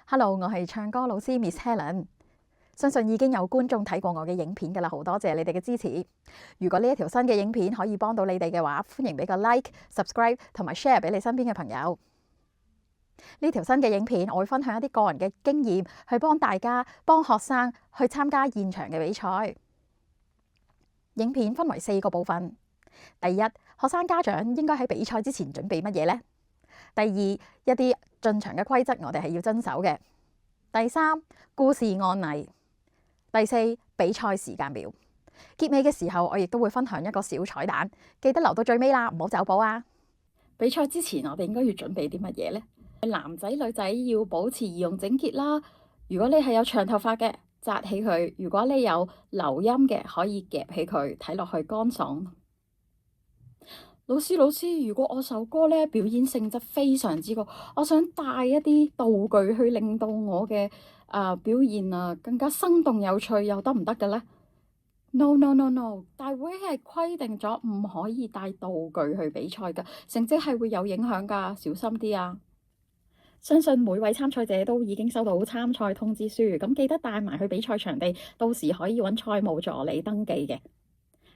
Hello，我係唱歌老師 Miss Helen。相信已經有觀眾睇過我嘅影片㗎啦，好多謝你哋嘅支持。如果呢一條新嘅影片可以幫到你哋嘅話，歡迎俾個 like、subscribe 同埋 share 俾你身邊嘅朋友。呢條新嘅影片，我會分享一啲個人嘅經驗，去幫大家幫學生去參加現場嘅比賽。影片分為4個部分。第一，學生家長應該喺比賽之前準備乜嘢呢？第二，一啲進場嘅規則我哋係要遵守嘅。第三，故事案例。第四，比賽時間表。結尾嘅時候，我亦都會分享一個小彩蛋，記得留到最尾啦，唔好走寶啊！比賽之前，我哋應該要準備啲乜嘢呢？男仔女仔要保持儀容整潔啦。如果你係有長頭髮嘅，紮起佢；如果你有留音嘅，可以夾起佢，睇落去乾爽。老師，如果我首歌咧表演性質非常之高，我想帶一啲道具去令到我嘅表現更加生動有趣，又得唔得嘅咧？No，大會係規定咗唔可以帶道具去比賽㗎，成績係會有影響㗎，小心啲啊！相信每位參賽者都已經收到參賽通知書，咁記得帶埋去比賽場地，到時可以揾賽務助理登記嘅。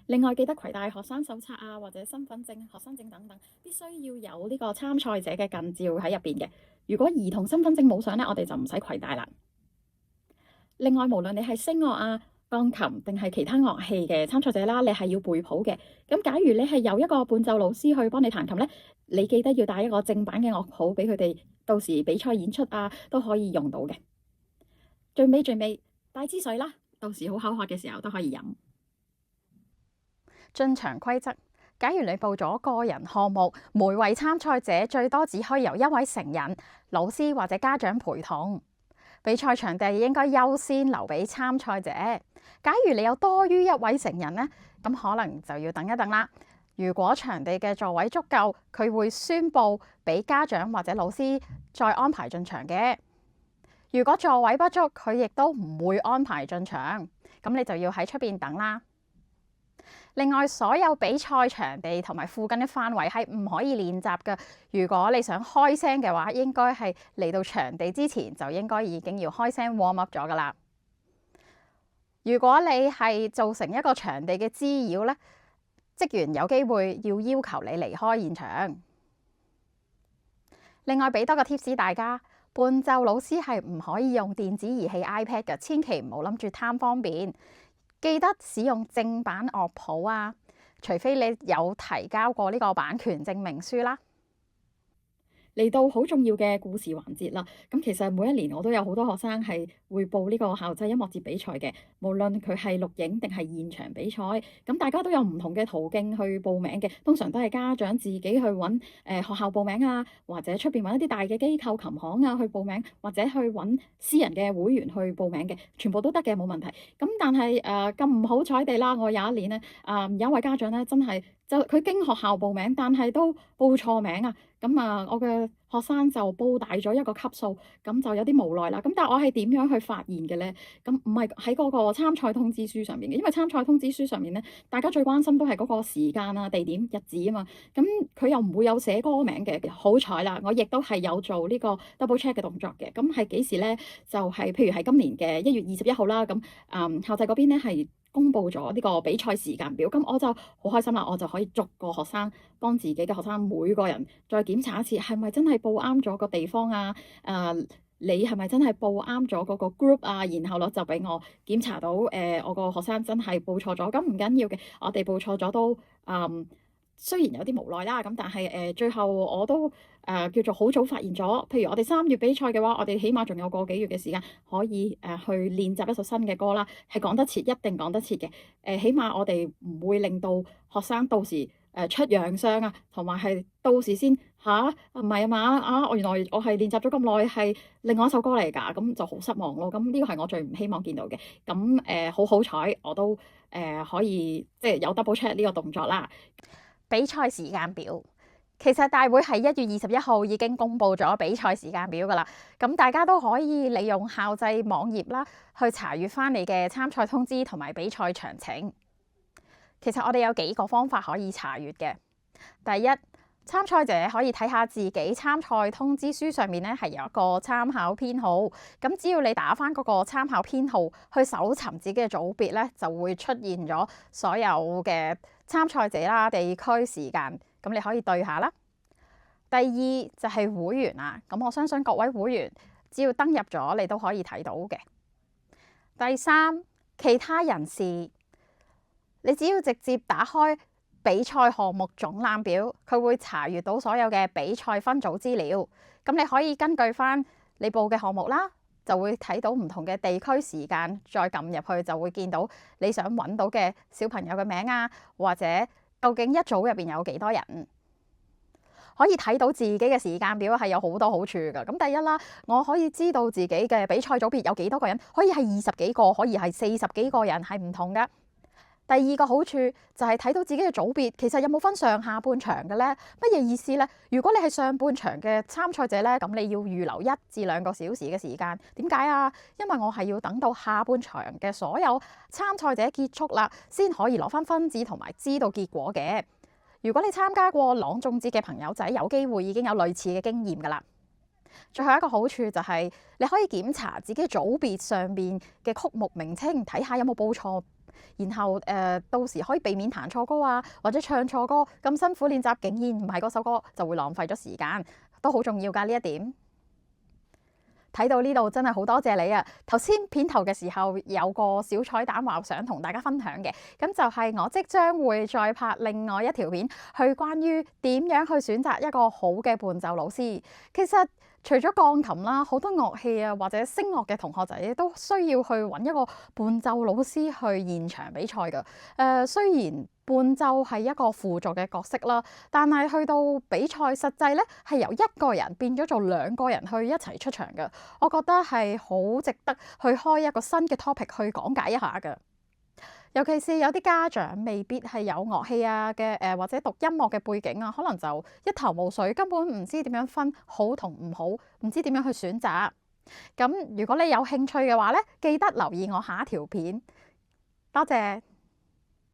另外記得攜帶學生手冊啊，或者身份證、學生證等等，必須要有呢個參賽者嘅近照喺入邊嘅。如果兒童身份證冇相呢，我哋就唔使攜帶啦。另外，無論你係聲樂啊、鋼琴定係其他樂器嘅參賽者啦，你係要背譜嘅。咁假如你係有一個伴奏老師去幫你彈琴呢，你記得要帶一個正版嘅樂譜俾佢哋，到時比賽演出啊都可以用到嘅。最尾帶支水啦，到時好口渴嘅時候都可以飲。進場規則：假如你報咗個人項目，每位參賽者最多只可以由1位成人、老師或者家長陪同。比賽場地應該優先留俾參賽者。假如你有多於1位成人呢，咁可能就要等一等啦。如果場地嘅座位足夠，佢會宣佈俾家長或者老師再安排進場嘅。如果座位不足，佢亦都唔會安排進場，咁你就要喺出邊等啦。另外，所有比賽場地同埋附近嘅範圍係唔可以練習嘅。如果你想開聲嘅話，應該係嚟到場地之前就應該已經要開聲 warm up 咗㗎喇。如果你係造成一個場地嘅滋擾呢，職員有機會要求你離開現場。另外，俾多個 tips 大家，伴奏老師係唔可以用電子儀器 iPad 嘅，千祈唔好諗住貪方便。記得使用正版樂譜啊，除非你有提交過呢個版權證明書啦。嚟到好重要嘅故事環節啦，咁其實每一年我都有好多學生係會報呢個校際音樂節比賽嘅，無論佢係錄影定係現場比賽，咁大家都有唔同嘅途徑去報名嘅，通常都係家長自己去揾學校報名啊，或者出邊揾一啲大嘅機構琴行啊去報名，或者去揾私人嘅會員去報名嘅，全部都得嘅，冇問題。咁但係咁唔好彩地啦，我有一年呢，有一位家長呢，真係就佢經學校報名，但係都報錯名啊！咁我嘅學生就報大咗一個級數，咁就有啲無奈啦。咁但係我係點樣去發現嘅咧？咁唔係喺嗰個參賽通知書上面嘅，因為參賽通知書上面咧，大家最關心都係嗰個時間啊、地點、日子啊嘛。咁佢又唔會有寫歌名嘅。好彩啦，我亦都係有做呢個 double check 嘅動作嘅。咁係幾時咧？就係譬如係今年嘅1月21號啦。咁校際嗰邊咧係公布咗呢個比賽時間表，咁我就好開心啦！我就可以逐個學生幫自己嘅學生每個人再檢查一次，係咪真係報啱咗個地方啊？你係咪真係報啱咗嗰個 group 啊？然後就俾我檢查到我個學生真係報錯咗，咁唔緊要嘅，我哋報錯咗都雖然有啲無奈啦，咁但係最後我都叫做好早發現咗。譬如我哋3月比賽嘅話，我哋起碼仲有個幾月嘅時間可以去練習一首新嘅歌啦，係講得切，一定講得切嘅。起碼我哋唔會令到學生到時出洋相啊，同埋係到時先唔係啊嘛我原來我係練習咗咁耐係另外一首歌嚟㗎，咁就好失望咯。咁呢個係我最唔希望見到嘅。咁好彩我都可以即係有 double check 呢個動作啦。比賽時間表，其實大會係1月21號已經公布咗比賽時間表㗎啦。咁大家都可以利用校際網頁啦，去查閲翻你嘅參賽通知同埋比賽詳情。其實我哋有幾個方法可以查閲嘅。第一，參賽者可以睇下自己參賽通知書上面咧係有一個參考編號，咁只要你打返嗰個參考編號去搜尋自己嘅組別咧，就會出現咗所有嘅參賽者啦、地區、時間，咁你可以對下啦。第二就係會員啦，咁我相信各位會員只要登入咗，你都可以睇到嘅。第三，其他人士，你只要直接打開比賽項目總覽表，佢會查閱到所有嘅比賽分組資料。咁你可以根據翻你報嘅項目啦，就會睇到唔同嘅地區時間，再撳入去就會見到你想揾到嘅小朋友嘅名啊，或者究竟一組入邊有幾多人，可以睇到自己嘅時間表係有好多好處㗎。咁第一啦，我可以知道自己嘅比賽組別有幾多個人，可以係20幾個，可以係40幾個人，係唔同㗎。第二個好處就係睇到自己嘅組別其實有冇分上下半場嘅呢？乜嘢意思呢？如果你係上半場嘅參賽者呢，咁你要預留1至2個小時嘅時間。點解啊？因為我係要等到下半場嘅所有參賽者結束啦，先可以攞翻分子同埋知道結果嘅。如果你參加過朗誦節嘅朋友仔，有機會已經有類似嘅經驗㗎啦。最後一個好處就係你可以檢查自己組別上邊嘅曲目名稱，睇下有冇報錯。然後到時可以避免彈錯歌啊，或者唱錯歌，咁辛苦練習竟然唔係嗰首歌，就會浪費咗時間，都好重要㗎呢一點。睇到呢度真係好多謝你啊！頭先片頭嘅時候有個小彩蛋話想同大家分享嘅，咁就係我即將會再拍另外一條片，去關於點樣去選擇一個好嘅伴奏老師。其實除咗鋼琴啦，好多樂器啊或者聲樂嘅同學仔都需要去揾一個伴奏老師去現場比賽㗎。雖然伴奏係一個輔助嘅角色啦，但係去到比賽實際咧係由1個人變咗做2個人去一齊出場㗎。我覺得係好值得去開一個新嘅 topic 去講解一下㗎。尤其是有啲家長未必係有樂器啊嘅或者讀音樂嘅背景啊，可能就一頭霧水，根本唔知點樣分好同唔好，唔知點樣去選擇。咁如果你有興趣嘅話咧，記得留意我下一條片。多謝。